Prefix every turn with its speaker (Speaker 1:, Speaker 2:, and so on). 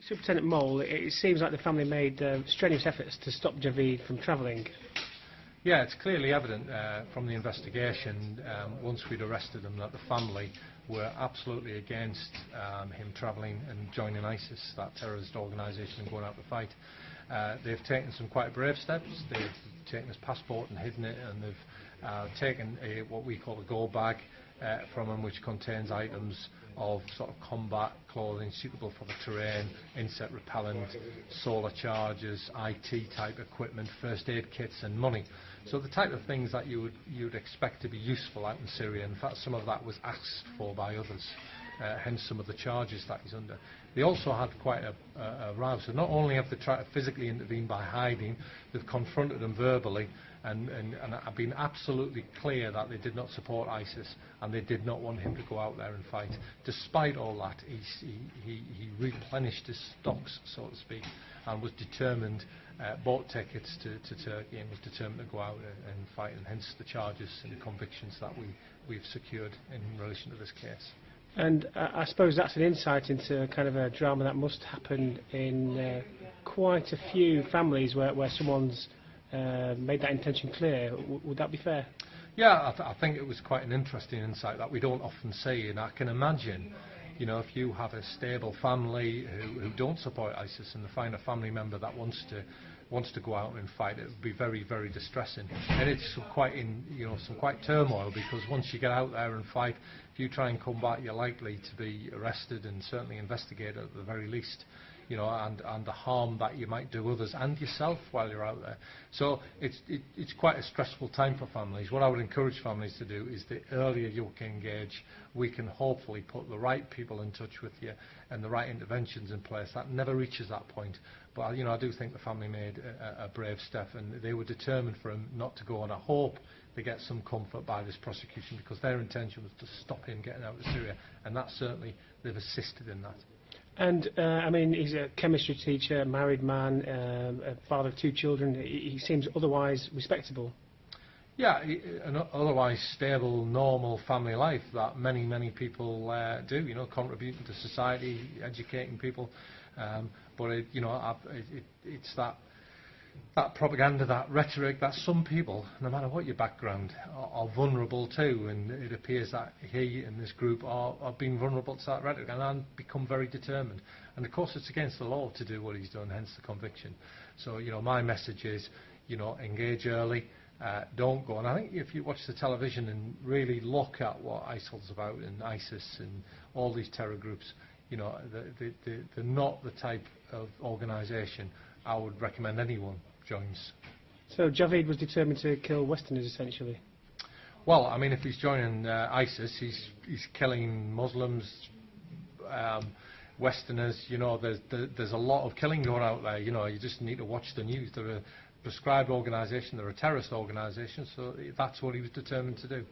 Speaker 1: Superintendent Mole, it seems like the family made strenuous efforts to stop Javeed from travelling.
Speaker 2: Yeah, it's clearly evident from the investigation, once we'd arrested him, that the family were absolutely against him travelling and joining ISIS, that terrorist organisation, and going out to fight. They've taken some quite brave steps. They've taken his passport and hidden it, and they've taken what we call a go bag from him, which contains items of sort of combat clothing suitable for the terrain, insect repellent, solar chargers, IT type equipment, first aid kits and money. So the type of things that you'd expect to be useful out in Syria. In fact, some of that was asked for by others, hence some of the charges that he's under. They also had quite a row. So not only have they tried to physically intervene by hiding, they've confronted him verbally and have been absolutely clear that they did not support ISIS and they did not want him to go out there and fight. Despite all that, he replenished his stocks, so to speak, and was determined, bought tickets to Turkey and was determined to go out and fight, and hence the charges and the convictions that we've secured in relation to this case.
Speaker 1: And I suppose that's an insight into kind of a drama that must happen in quite a few families where someone's made that intention clear. Would that be fair?
Speaker 2: Yeah, I think it was quite an interesting insight that we don't often see, and I can imagine, you know, if you have a stable family who don't support ISIS and they find a family member that wants to go out and fight, it would be very, very distressing. And it's quite some quite turmoil, because once you get out there and fight, if you try and come back, you're likely to be arrested and certainly investigated at the very least. You know, and the harm that you might do others and yourself while you're out there. So it's quite a stressful time for families. What I would encourage families to do is the earlier you can engage, we can hopefully put the right people in touch with you and the right interventions in place. That never reaches that point. But you know, I do think the family made a brave step, and they were determined for him not to go, and I hope they get some comfort by this prosecution, because their intention was to stop him getting out of Syria, and that certainly they've assisted in that.
Speaker 1: And I mean, he's a chemistry teacher, married man, a father of 2 children. He seems otherwise respectable. Yeah,
Speaker 2: an otherwise stable, normal family life that many, many people do. You know, contributing to society, educating people. But it's that propaganda, that rhetoric that some people, no matter what your background, are vulnerable to, and it appears that he and this group are being vulnerable to that rhetoric and become very determined. And of course it's against the law to do what he's done, hence the conviction. So, you know, my message is, you know, engage early, don't go. And I think if you watch the television and really look at what ISIL's about, and ISIS and all these terror groups, you know, they're not the type of organisation I would recommend anyone joins.
Speaker 1: So Javeed was determined to kill Westerners, essentially?
Speaker 2: Well, I mean, if he's joining ISIS, he's killing Muslims, Westerners. You know, there's a lot of killing going out there. You know, you just need to watch the news. They're a prescribed organisation, they're a terrorist organisation, so that's what he was determined to do.